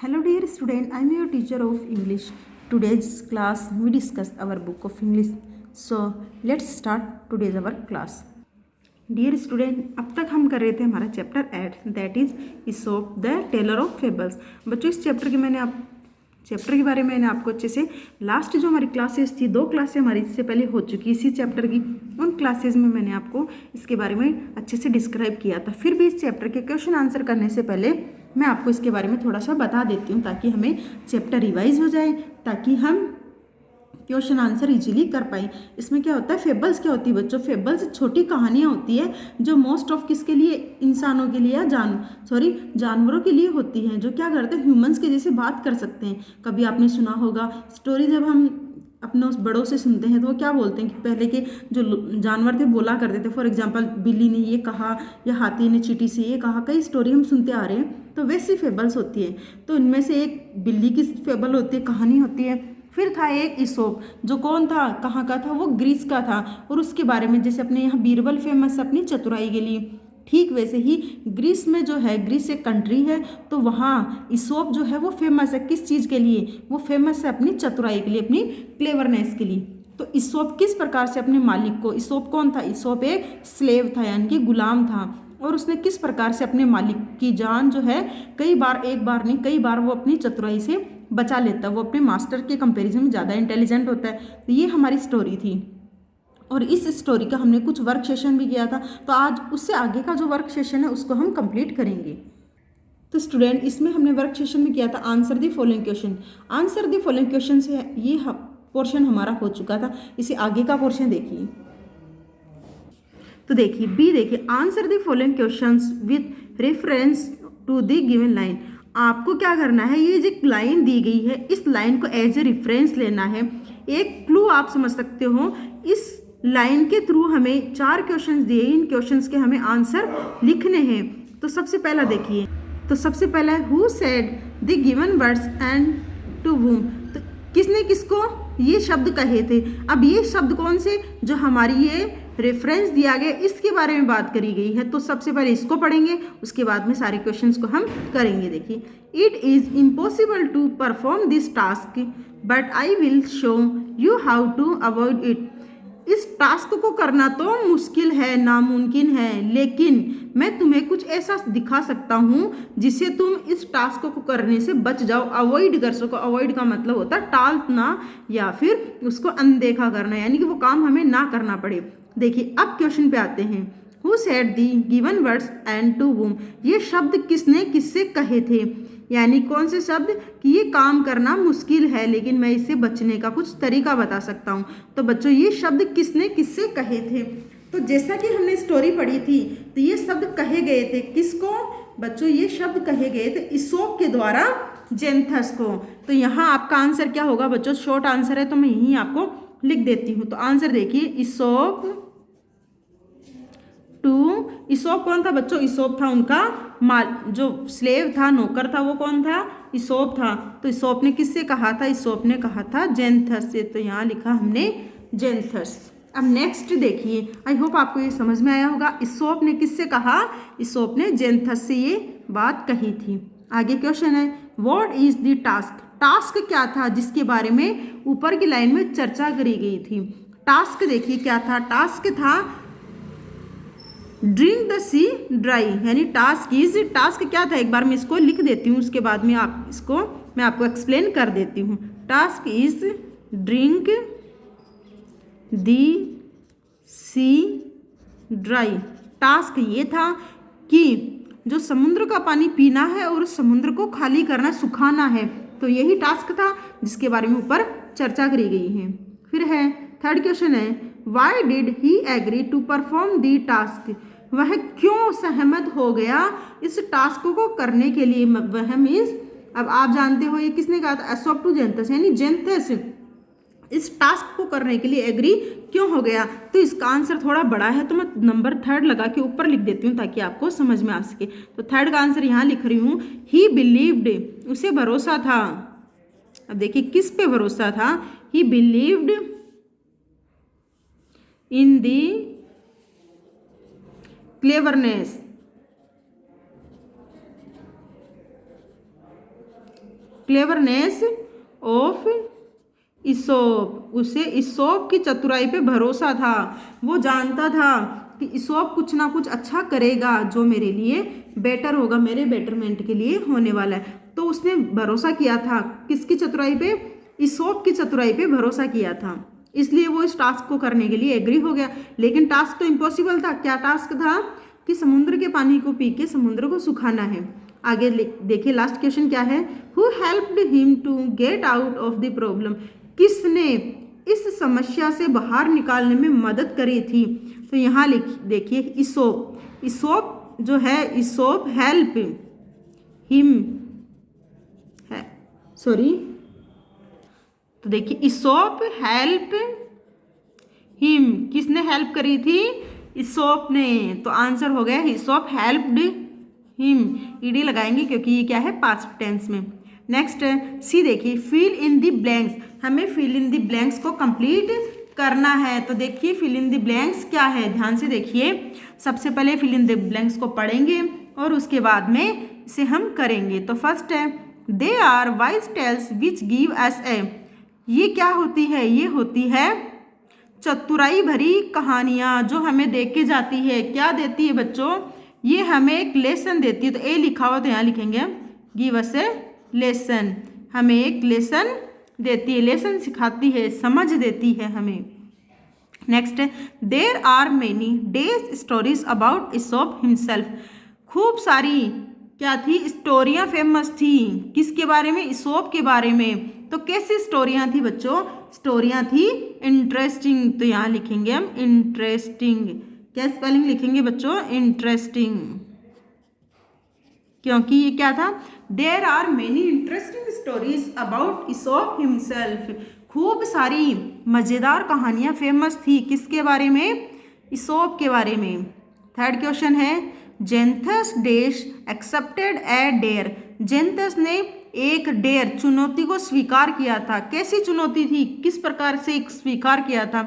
Hello dear student, I am your teacher of English. Today's class we discuss our book of English. So let's start today's our class. Dear student, अब तक हम कर रहे थे हमारा chapter 8 that is Aesop the teller of fables. बच्चों इस chapter के बारे में मैंने आपको अच्छे से लास्ट जो हमारी क्लासेस थी 2 क्लासेस हमारी इससे पहले हो चुकी इसी चैप्टर की, उन क्लासेस में मैंने आपको इसके बारे में अच्छे से डिस्क्राइब किया था। फिर भी इस चैप्टर के क्वेश्चन आंसर करने से पहले मैं आपको इसके बारे में थोड़ा सा बता देती हूँ ताकि हमें चैप्टर रिवाइज हो जाए, ताकि हम क्वेश्चन आंसर इजीली कर पाए। इसमें क्या होता है, फेबल्स क्या होती है बच्चों, फेबल्स छोटी कहानियाँ होती है जो मोस्ट ऑफ किसके लिए, इंसानों के लिए या जानवरों के लिए होती हैं, जो क्या करते हैं ह्यूमंस के जैसे बात कर सकते हैं। कभी आपने सुना होगा स्टोरी, जब हम अपने उस बड़ों से सुनते हैं तो वो क्या बोलते हैं कि पहले के जो जानवर थे बोला करते थे। फॉर एग्जांपल बिल्ली ने ये कहा या हाथी ने चींटी से ये कहा, कई स्टोरी हम सुनते आ रहे हैं, तो वैसी फेबल्स होती है। तो इनमें से एक बिल्ली की फेबल होती है, कहानी होती है। फिर था एक ईसोप, जो कौन था, कहाँ का था, वो ग्रीस का था, और उसके बारे में जैसे अपने यहाँ बीरबल फेमस है अपनी चतुराई के लिए, ठीक वैसे ही ग्रीस में जो है, ग्रीस एक कंट्री है, तो वहाँ ईसोप जो है वो फेमस है किस चीज़ के लिए, वो फेमस है अपनी चतुराई के लिए, अपनी क्लेवरनेस के लिए। तो ईसोप किस प्रकार से अपने मालिक को, ईसोप कौन था, ईसोप एक स्लेव था यानी कि गुलाम था, और उसने किस प्रकार से अपने मालिक की जान जो है कई बार, एक बार नहीं कई बार, वो अपनी चतुराई से बचा लेता है। वो अपने मास्टर के कंपैरिजन में ज़्यादा इंटेलिजेंट होता है। तो ये हमारी स्टोरी थी, और इस स्टोरी का हमने कुछ वर्क सेशन भी किया था। तो आज उससे आगे का जो वर्क सेशन है उसको हम कंप्लीट करेंगे। तो स्टूडेंट, इसमें हमने वर्क सेशन में किया था answer the following question. Answer the following question से ये पोर्शन हमारा हो चुका था। इसे आगे का पोर्शन देखिए। तो देखिए बी, देखिए answer the following questions with reference to the given line. आपको क्या करना है, ये जो लाइन दी गई है इस लाइन को एज ए रेफरेंस लेना है। एक क्लू आप समझ सकते हो, इस लाइन के थ्रू हमें 4 क्वेश्चंस दिए, इन क्वेश्चंस के हमें आंसर लिखने हैं। तो सबसे पहला देखिए, तो सबसे पहला है who said the given words and to whom. तो किसने किसको ये शब्द कहे थे। अब ये शब्द कौन से, जो हमारी ये रेफरेंस दिया गया इसके बारे में बात करी गई है। तो सबसे पहले इसको पढ़ेंगे, उसके बाद में सारे क्वेश्चंस को हम करेंगे। देखिए, it is impossible to perform this task but I will show you how to avoid it. इस टास्क को करना तो मुश्किल है, नामुमकिन है, लेकिन मैं तुम्हें कुछ ऐसा दिखा सकता हूँ जिससे तुम इस टास्क को करने से बच जाओ, अवॉइड कर सको। अवॉइड का मतलब होता है टालना या फिर उसको अनदेखा करना, यानी कि वो काम हमें ना करना पड़े। देखिए अब क्वेश्चन पे आते हैं। Who said the given words and to whom. ये शब्द किसने किससे कहे थे, यानी कौन से शब्द कि ये काम करना मुश्किल है लेकिन मैं इससे बचने का कुछ तरीका बता सकता हूँ। तो बच्चों ये शब्द किसने किससे कहे थे। तो जैसा कि हमने स्टोरी पढ़ी थी, तो ये शब्द कहे गए थे किसको बच्चों, ये शब्द कहे गए थे ईसोप के द्वारा जेंथस को। तो यहाँ आपका आंसर क्या होगा बच्चों, शॉर्ट आंसर है तो मैं यहीं आपको लिख देती हूँ। तो आंसर देखिए, ईसोप टू, ईसोप कौन था बच्चों, ईसोप था उनका माल, जो स्लेव था, नौकर था, वो कौन था, ईसोप था। तो ईसोप ने किससे कहा था, ईसोप ने कहा था जेंथस से। तो यहाँ लिखा हमने जेंथस। अब नेक्स्ट देखिए, आई होप आपको ये समझ में आया होगा। ईसोप ने किससे कहा, ईसोप ने जेंथस से ये बात कही थी। आगे क्वेश्चन है, what is the task. Task क्या था जिसके बारे में ऊपर की लाइन में चर्चा करी गई थी। टास्क देखिए क्या था, टास्क था ड्रिंक द सी ड्राई, यानी टास्क इज, टास्क क्या था एक बार मैं इसको लिख देती हूँ, उसके बाद में आप इसको मैं आपको एक्सप्लेन कर देती हूँ। Task is drink the sea dry. Task ये था कि जो समुद्र का पानी पीना है और उस समुद्र को खाली करना, सुखाना है। तो यही टास्क था जिसके बारे में ऊपर चर्चा करी गई है। फिर है थर्ड क्वेश्चन है, why did he agree to perform the task. वह क्यों सहमत हो गया इस टास्क को करने के लिए। वह मीन्स, अब आप जानते हो ये किसने कहा था, ईसोप टू जेंथस, यानी जेंथस इस टास्क को करने के लिए एग्री क्यों हो गया। तो इसका आंसर थोड़ा बड़ा है तो मैं नंबर 3 लगा के ऊपर लिख देती हूँ ताकि आपको समझ में आ सके। तो 3 का आंसर यहाँ लिख रही हूँ, ही बिलीव्ड, उसे भरोसा था। अब देखिए किस पे भरोसा था, he believed in the cleverness cleverness of Aesop, उसे ईसोप की चतुराई पे भरोसा था। वो जानता था कि ईसोप कुछ ना कुछ अच्छा करेगा जो मेरे लिए बेटर होगा, मेरे बेटरमेंट के लिए होने वाला है। तो उसने भरोसा किया था किसकी चतुराई पे? ईसोप की चतुराई पे भरोसा किया था, इसलिए वो इस टास्क को करने के लिए एग्री हो गया। लेकिन टास्क तो इम्पॉसिबल था। क्या टास्क था? कि समुद्र के पानी को पी के समुद्र को सुखाना है। आगे देखिए लास्ट क्वेश्चन क्या है? Who helped him to get out of the problem? किसने इस समस्या से बाहर निकालने में मदद करी थी? तो यहाँ देखिए ईसोप, ईसोप जो है, ईसोप हेल्प हिम है, सॉरी, तो देखिए ईसोप हेल्प हिम, किसने हेल्प करी थी? ईसोप ने। तो आंसर हो गया ईसोप हेल्प्ड हिम। ईडी लगाएंगे क्योंकि ये क्या है? पास्ट टेंस में। नेक्स्ट सी देखिए, फिल इन द ब्लैंक्स। हमें फिल इन द ब्लैंक्स को कंप्लीट करना है। तो देखिए फिल इन द ब्लैंक्स क्या है, ध्यान से देखिए। सबसे पहले फिल इन द ब्लैंक्स को पढ़ेंगे और उसके बाद में इसे हम करेंगे। तो फर्स्ट है they are wise tales which give us a. ये क्या होती है? ये होती है चतुराई भरी कहानियाँ जो हमें दे के जाती है। क्या देती है बच्चों? ये हमें एक लेसन देती है। तो ए लिखा हुआ तो यहाँ लिखेंगे हम गिव अस ए लेसन। हमें एक लेसन देती है, लेसन सिखाती है, समझ देती है हमें। नेक्स्ट है there are many days stories about Aesop himself. खूब सारी क्या थी? स्टोरियाँ फेमस थी। किसके बारे में? ईसोप के बारे में। तो कैसी स्टोरियाँ थी बच्चों? स्टोरियाँ थी इंटरेस्टिंग। तो यहाँ लिखेंगे हम इंटरेस्टिंग। क्या स्पेलिंग लिखेंगे बच्चों? इंटरेस्टिंग, क्योंकि ये क्या था? There are many interesting stories about Aesop himself. खूब सारी मज़ेदार कहानियाँ फेमस थी। किसके बारे में? ईसोप के बारे में। थर्ड क्वेश्चन है जेंथस डेश एक्सेप्टेड ए डेयर। जेंथस ने एक डेयर चुनौती को स्वीकार किया था। कैसी चुनौती थी? किस प्रकार से स्वीकार किया था?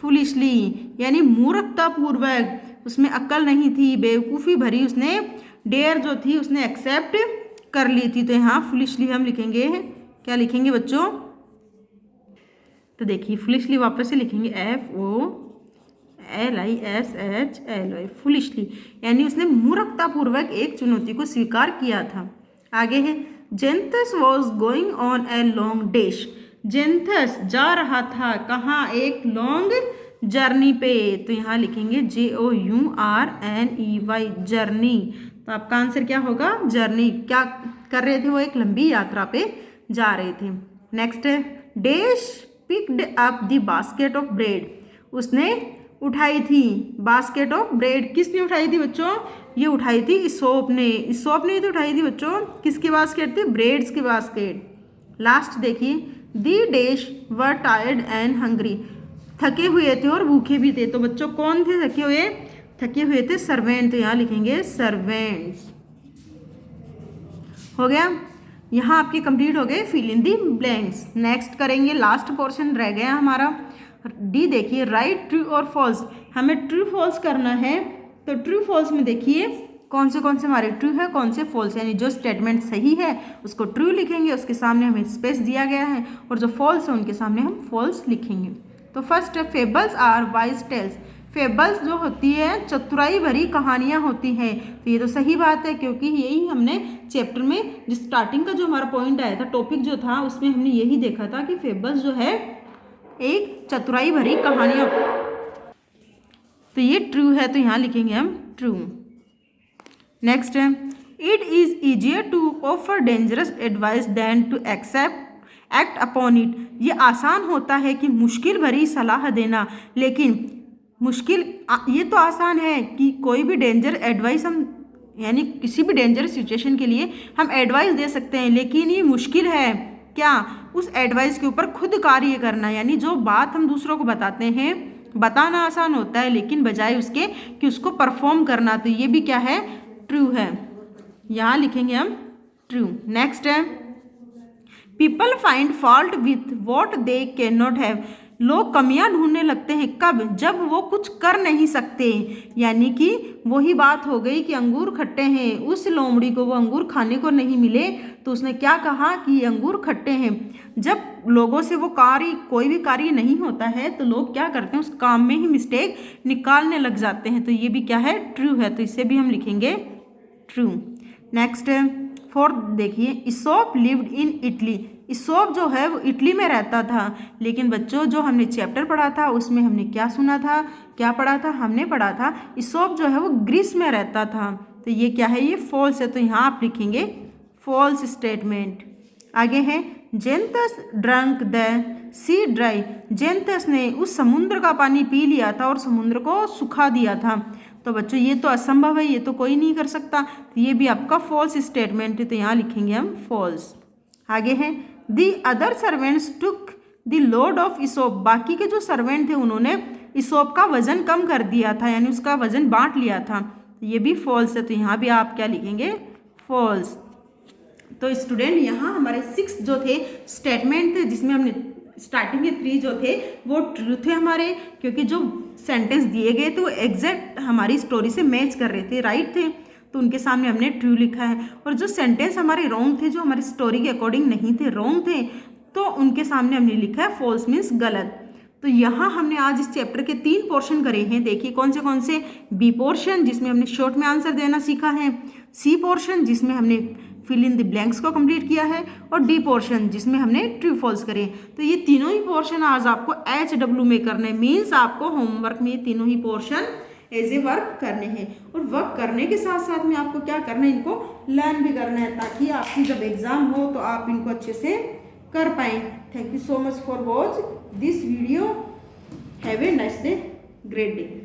फुलिशली, यानी मूर्खतापूर्वक, उसमें अक्ल नहीं थी, बेवकूफ़ी भरी उसने डेयर जो थी उसने एक्सेप्ट कर ली थी। तो यहाँ फुलिशली हम लिखेंगे, क्या लिखेंगे बच्चों? तो देखिए फुलिशली वापस से लिखेंगे FOLISHLY, फुलिशली, यानी उसने मूर्खतापूर्वक एक चुनौती को स्वीकार किया था। आगे है Xanthus was going on a long dash. Xanthus जा रहा था कहाँ? एक लॉन्ग जर्नी पे। तो यहाँ लिखेंगे JOURNEY, जर्नी। तो आपका आंसर क्या होगा? जर्नी। क्या कर रहे थे? वो एक लंबी यात्रा पे जा रहे थे। नेक्स्ट है dash picked up the basket of bread. उसने उठाई थी बास्केट ऑफ ब्रेड। किसने उठाई थी बच्चों? ये उठाई थी ईसोप ने। ईसोप ने तो उठाई थी बच्चों। किसकी बास्केट थी? ब्रेड्स की बास्केट। लास्ट देखिए the dash were tired and hungry. थके हुए थे और भूखे भी थे। तो बच्चों कौन थे थके हुए? थके हुए थे सर्वेंट। तो यहाँ लिखेंगे सर्वेंट्स। हो गया। यहाँ आपके कंप्लीट हो गए fill in the blanks. Next करेंगे, लास्ट पोर्शन रह गया हमारा डी। देखिए राइट ट्रू और फॉल्स। हमें ट्रू फॉल्स करना है। तो ट्रू फॉल्स में देखिए कौन से हमारे ट्रू है, कौन से फॉल्स, यानी जो स्टेटमेंट सही है उसको ट्रू लिखेंगे, उसके सामने हमें स्पेस दिया गया है, और जो फॉल्स है उनके सामने हम फॉल्स लिखेंगे। तो फर्स्ट है fables are wise tales. Fables जो होती है चतुराई भरी कहानियाँ होती हैं। तो ये तो सही बात है, क्योंकि यही हमने चैप्टर में जिस स्टार्टिंग का जो हमारा पॉइंट आया था, टॉपिक जो था, उसमें हमने यही देखा था कि फेबल्स जो है एक चतुराई भरी कहानियाँ। तो ये ट्रू है, तो यहाँ लिखेंगे हम ट्रू। नेक्स्ट है it is easier to offer dangerous advice than to act upon it. ये आसान होता है कि मुश्किल भरी सलाह देना, लेकिन ये तो आसान है कि कोई भी डेंजर एडवाइस हम, यानी किसी भी डेंजर सिचुएशन के लिए हम एडवाइस दे सकते हैं, लेकिन ये मुश्किल है क्या? उस एडवाइस के ऊपर खुद कार्य करना, यानी जो बात हम दूसरों को बताते हैं, बताना आसान होता है, लेकिन बजाय उसके कि उसको परफॉर्म करना। तो ये भी क्या है? ट्रू है। यहाँ लिखेंगे हम ट्रू। नेक्स्ट है people find fault with what they can not have. लोग कमियां ढूंढने लगते हैं कब? जब वो कुछ कर नहीं सकते। यानी कि वही बात हो गई कि अंगूर खट्टे हैं, उस लोमड़ी को वो अंगूर खाने को नहीं मिले तो उसने क्या कहा कि ये अंगूर खट्टे हैं। जब लोगों से वो कोई भी कार्य नहीं होता है तो लोग क्या करते हैं, उस काम में ही मिस्टेक निकालने लग जाते हैं। तो ये भी क्या है, ट्रू है, तो इसे भी हम लिखेंगे ट्रू। नेक्स्ट फोर्थ देखिए, इसोप लिव्ड इन इटली। इसोप जो है वो इटली में रहता था, लेकिन बच्चों जो हमने चैप्टर पढ़ा था उसमें हमने क्या सुना था, क्या पढ़ा था, हमने पढ़ा था इसोप जो है वो ग्रीस में रहता था। तो ये क्या है, ये फॉल्स है, तो यहाँ आप लिखेंगे फॉल्स स्टेटमेंट। आगे है, Xanthus drunk the sea dry. Xanthus ने उस समुद्र का पानी पी लिया था और समुद्र को सुखा दिया था। तो बच्चों ये तो असंभव है, ये तो कोई नहीं कर सकता, तो ये भी आपका फॉल्स स्टेटमेंट है, तो यहाँ लिखेंगे हम फॉल्स। आगे है, the other servants took the load of Aesop. बाकी के जो सर्वेंट थे उन्होंने इसोप का वजन कम कर दिया था, यानी उसका वजन बांट लिया था, तो ये भी फॉल्स है, तो यहाँ भी आप क्या लिखेंगे, फॉल्स। तो स्टूडेंट यहाँ हमारे 6 जो थे स्टेटमेंट थे, जिसमें हमने स्टार्टिंग के 3 जो थे वो ट्रू थे हमारे, क्योंकि जो सेंटेंस दिए गए थे वो एग्जैक्ट हमारी स्टोरी से मैच कर रहे थे, राइट थे, तो उनके सामने हमने ट्रू लिखा है। और जो सेंटेंस हमारे रॉन्ग थे, जो हमारी स्टोरी के अकॉर्डिंग नहीं थे, रॉन्ग थे, तो उनके सामने हमने लिखा है फॉल्स मीन्स गलत। तो यहाँ हमने आज इस चैप्टर के 3 पोर्शन करे हैं। देखिए कौन से, बी पोर्शन जिसमें हमने शॉर्ट में आंसर देना सीखा है, सी पोर्शन जिसमें हमने फिल इन द ब्लैंक्स को कंप्लीट किया है, और डी पोर्शन जिसमें हमने ट्रू फॉल्स करे। तो ये तीनों ही पोर्शन आज आपको HW में करने, मीन्स आपको होमवर्क में ये तीनों ही पोर्शन एज ए वर्क करने हैं। और वर्क करने के साथ साथ में आपको क्या करना है, इनको लर्न भी करना है, ताकि आपकी जब एग्जाम हो तो आप इनको अच्छे से कर पाएँ। Thank you so much for watch this video. Have a nice day, great day.